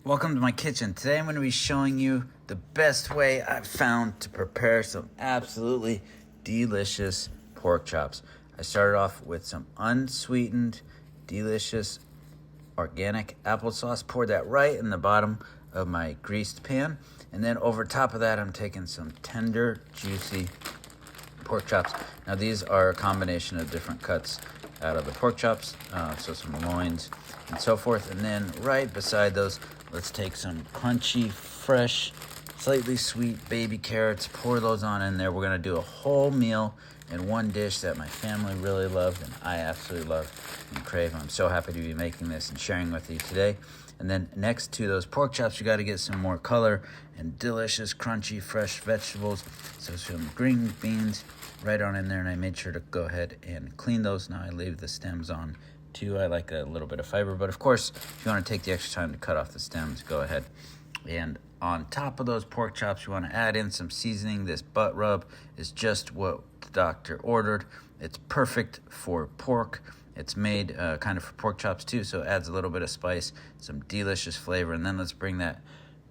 Welcome to my kitchen. Today I'm going to be showing you the best way I've found to prepare some absolutely delicious pork chops. I started off with some unsweetened, delicious, organic applesauce. Poured that right in the bottom of my greased pan. And then over top of that, I'm taking some tender, juicy pork chops. Now these are a combination of different cuts out of the pork chops, so some loins and so forth. And then right beside those, let's take some crunchy, fresh, slightly sweet baby carrots, pour those on in there. We're gonna do a whole meal in one dish that my family really loved and I absolutely love and crave. I'm so happy to be making this and sharing with you today. And then next to those pork chops, you gotta get some more color and delicious, crunchy, fresh vegetables. So some green beans right on in there, and I made sure to go ahead and clean those. Now I leave the stems on too. I like a little bit of fiber, but of course, if you want to take the extra time to cut off the stems, go ahead. And on top of those pork chops, you want to add in some seasoning. This butt rub is just what the doctor ordered. It's perfect for pork. It's made kind of for pork chops too, so it adds a little bit of spice, some delicious flavor. And then let's bring that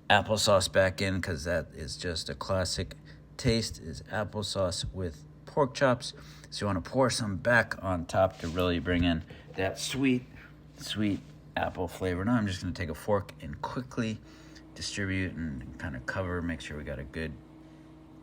applesauce back in, because that is just a classic taste, is applesauce with pork chops. So you want to pour some back on top to really bring in that sweet apple flavor. Now I'm just going to take a fork and quickly distribute and kind of cover, make sure we got a good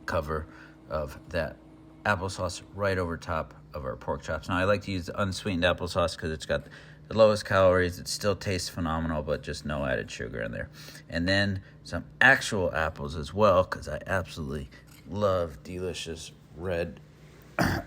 cover of that applesauce right over top of our pork chops. Now I like to use the unsweetened applesauce because it's got the lowest calories. It still tastes phenomenal, but just no added sugar in there. And then some actual apples as well, because I absolutely love delicious red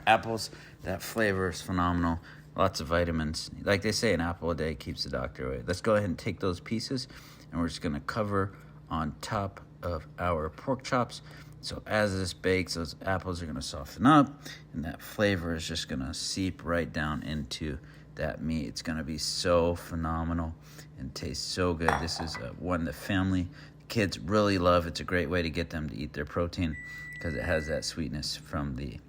apples. That flavor is phenomenal. Lots of vitamins. Like they say, an apple a day keeps the doctor away. Let's go ahead and take those pieces, and we're just going to cover on top of our pork chops. So as this bakes, those apples are going to soften up, and that flavor is just going to seep right down into that meat. It's going to be so phenomenal and taste so good. This is one the family, the kids really love. It's a great way to get them to eat their protein because it has that sweetness from the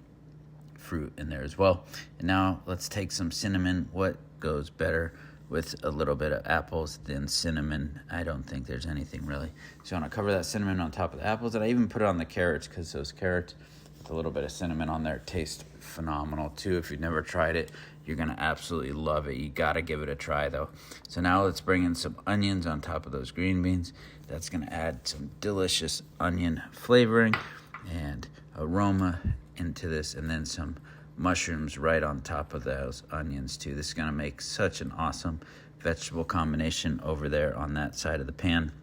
fruit in there as well. And now let's take some cinnamon. What goes better with a little bit of apples than cinnamon? I don't think there's anything really. So I want to cover that cinnamon on top of the apples, and I even put it on the carrots because those carrots with a little bit of cinnamon on there taste phenomenal too. If you've never tried it, you're gonna absolutely love it. You gotta give it a try though. So now let's bring in some onions on top of those green beans. That's gonna add some delicious onion flavoring and aroma into this, and then some mushrooms right on top of those onions too. This is going to make such an awesome vegetable combination over there on that side of the pan,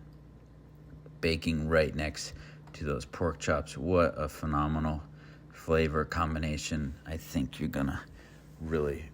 baking right next to those pork chops. What a phenomenal flavor combination. I think you're gonna really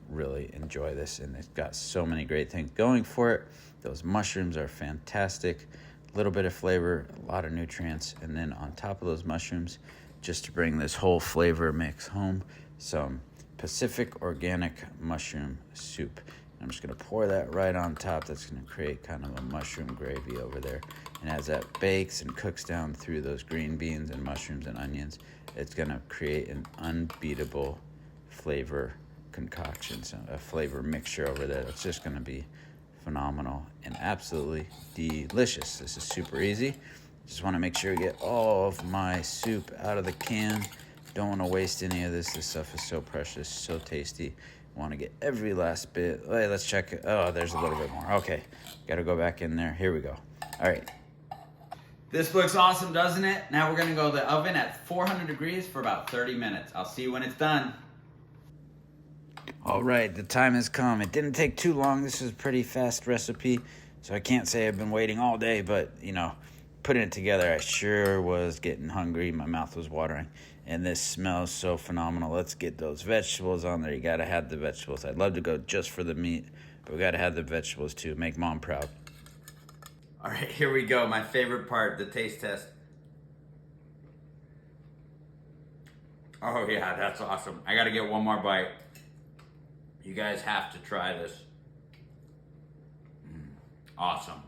enjoy this, and it's got so many great things going for it. Those mushrooms are fantastic, a little bit of flavor, a lot of nutrients, and then on top of those mushrooms, just to bring this whole flavor mix home, some Pacific organic mushroom soup. I'm just going to pour that right on top. That's going to create kind of a mushroom gravy over there. And as that bakes and cooks down through those green beans and mushrooms and onions, it's going to create an unbeatable flavor concoction, so a flavor mixture over there. It's just going to be phenomenal and absolutely delicious. This is super easy. Just want to make sure you get all of my soup out of the can. Don't want to waste any of this. This stuff is so precious, so tasty. Want to get every last bit. Hey, let's check it. Oh, there's a little bit more. Okay, got to go back in there. Here we go. All right. This looks awesome, doesn't it? Now we're gonna go to the oven at 400 degrees for about 30 minutes. I'll see you when it's done. All right, the time has come. It didn't take too long. This is a pretty fast recipe, so I can't say I've been waiting all day, but you know, putting it together, I sure was getting hungry. My mouth was watering, and this smells so phenomenal. Let's get those vegetables on there. You gotta have the vegetables. I'd love to go just for the meat, but we gotta have the vegetables too. Make mom proud. All right, here we go. My favorite part, the taste test. Oh yeah, that's awesome. I gotta get one more bite. You guys have to try this. Awesome.